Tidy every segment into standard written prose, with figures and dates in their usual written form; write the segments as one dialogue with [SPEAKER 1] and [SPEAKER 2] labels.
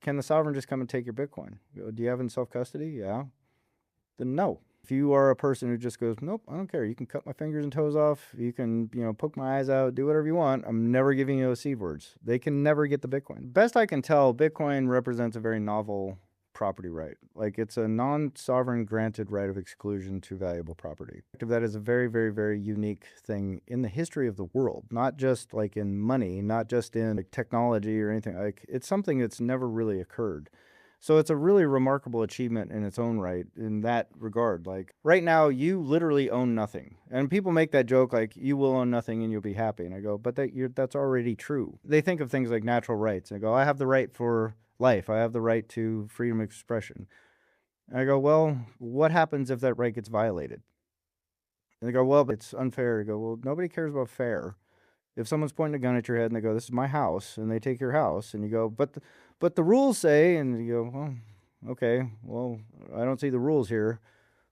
[SPEAKER 1] can the sovereign just come and take your Bitcoin? Do you have it in self-custody? Yeah. Then no. If you are a person who just goes, nope, I don't care. You can cut my fingers and toes off. You can, poke my eyes out, do whatever you want. I'm never giving you those seed words. They can never get the Bitcoin. Best I can tell, Bitcoin represents a very novel property right. Like, it's a non-sovereign granted right of exclusion to valuable property. That is a very, very, very unique thing in the history of the world, not just like in money, not just in like technology or anything. Like, it's something that's never really occurred. So it's a really remarkable achievement in its own right in that regard. Like, right now, you literally own nothing. And people make that joke like, you will own nothing and you'll be happy. And I go, but that's already true. They think of things like natural rights. And I go, I have the right for life. I have the right to freedom of expression. And I go, well, what happens if that right gets violated? And they go, well, it's unfair. I go, well, nobody cares about fair. If someone's pointing a gun at your head and they go, this is my house, and they take your house, and you go, but the rules say, and you go, well, okay, well, I don't see the rules here,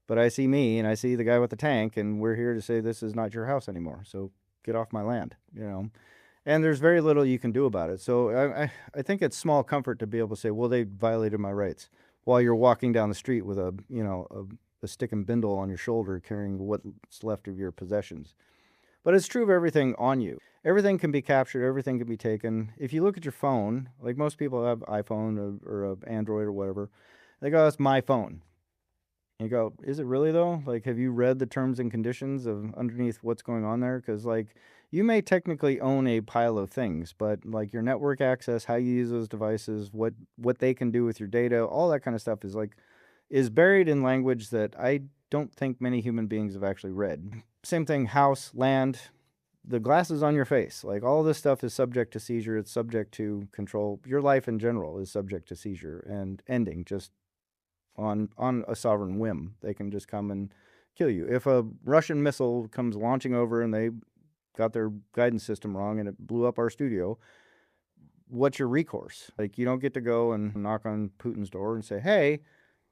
[SPEAKER 1] but I see me, and I see the guy with the tank, and we're here to say this is not your house anymore, so get off my land, And there's very little you can do about it. So I think it's small comfort to be able to say, well, they violated my rights, while you're walking down the street with a stick and bindle on your shoulder carrying what's left of your possessions. But it's true of everything on you. Everything can be captured. Everything can be taken. If you look at your phone, like most people have iPhone or Android or whatever, they go, that's my phone. And you go, is it really though? Like, have you read the terms and conditions of underneath what's going on there? Because like, you may technically own a pile of things, but like your network access, how you use those devices, what they can do with your data, all that kind of stuff is buried in language that I don't think many human beings have actually read. Same thing, house, land, the glasses on your face. Like, all this stuff is subject to seizure. It's subject to control. Your life in general is subject to seizure and ending just on a sovereign whim. They can just come and kill you. If a Russian missile comes launching over and they got their guidance system wrong and it blew up our studio, what's your recourse? Like, you don't get to go and knock on Putin's door and say, hey,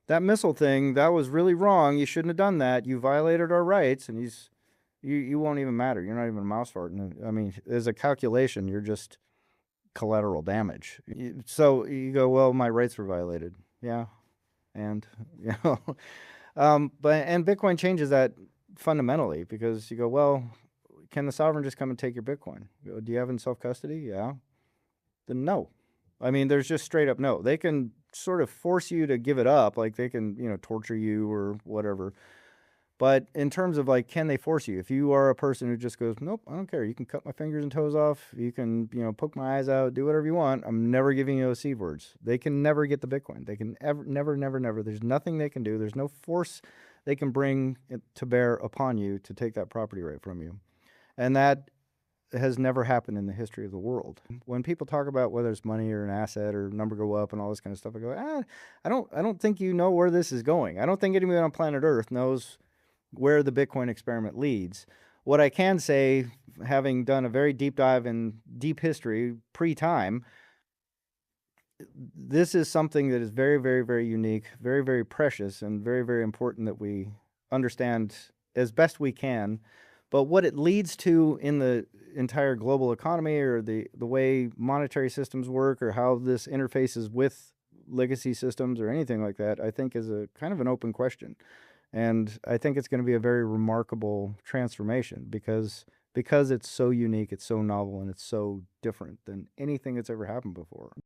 [SPEAKER 1] that missile thing, that was really wrong. You shouldn't have done that. You violated our rights. And you won't even matter. You're not even a mouse fart. And I mean, as a calculation, you're just collateral damage. So you go, well, my rights were violated. Yeah. And, and Bitcoin changes that fundamentally, because you go, well, can the sovereign just come and take your Bitcoin? Do you have it in self-custody? Yeah. Then no. I mean, there's just straight up no. They can sort of force you to give it up, like they can, torture you or whatever. But in terms of like, can they force you? If you are a person who just goes, nope, I don't care. You can cut my fingers and toes off. You can, poke my eyes out, do whatever you want. I'm never giving you those seed words. They can never get the Bitcoin. They can never. There's nothing they can do. There's no force they can bring to bear upon you to take that property right from you. And that has never happened in the history of the world. When people talk about whether it's money or an asset or number go up and all this kind of stuff, I go, I don't think you know where this is going. I don't think anybody on planet Earth knows where the Bitcoin experiment leads. What I can say, having done a very deep dive in deep history, pre-time, this is something that is very, very, very unique, very, very precious, and very, very important that we understand as best we can. But what it leads to in the entire global economy, or the way monetary systems work, or how this interfaces with legacy systems or anything like that, I think is a kind of an open question. And I think it's going to be a very remarkable transformation because it's so unique, it's so novel, and it's so different than anything that's ever happened before.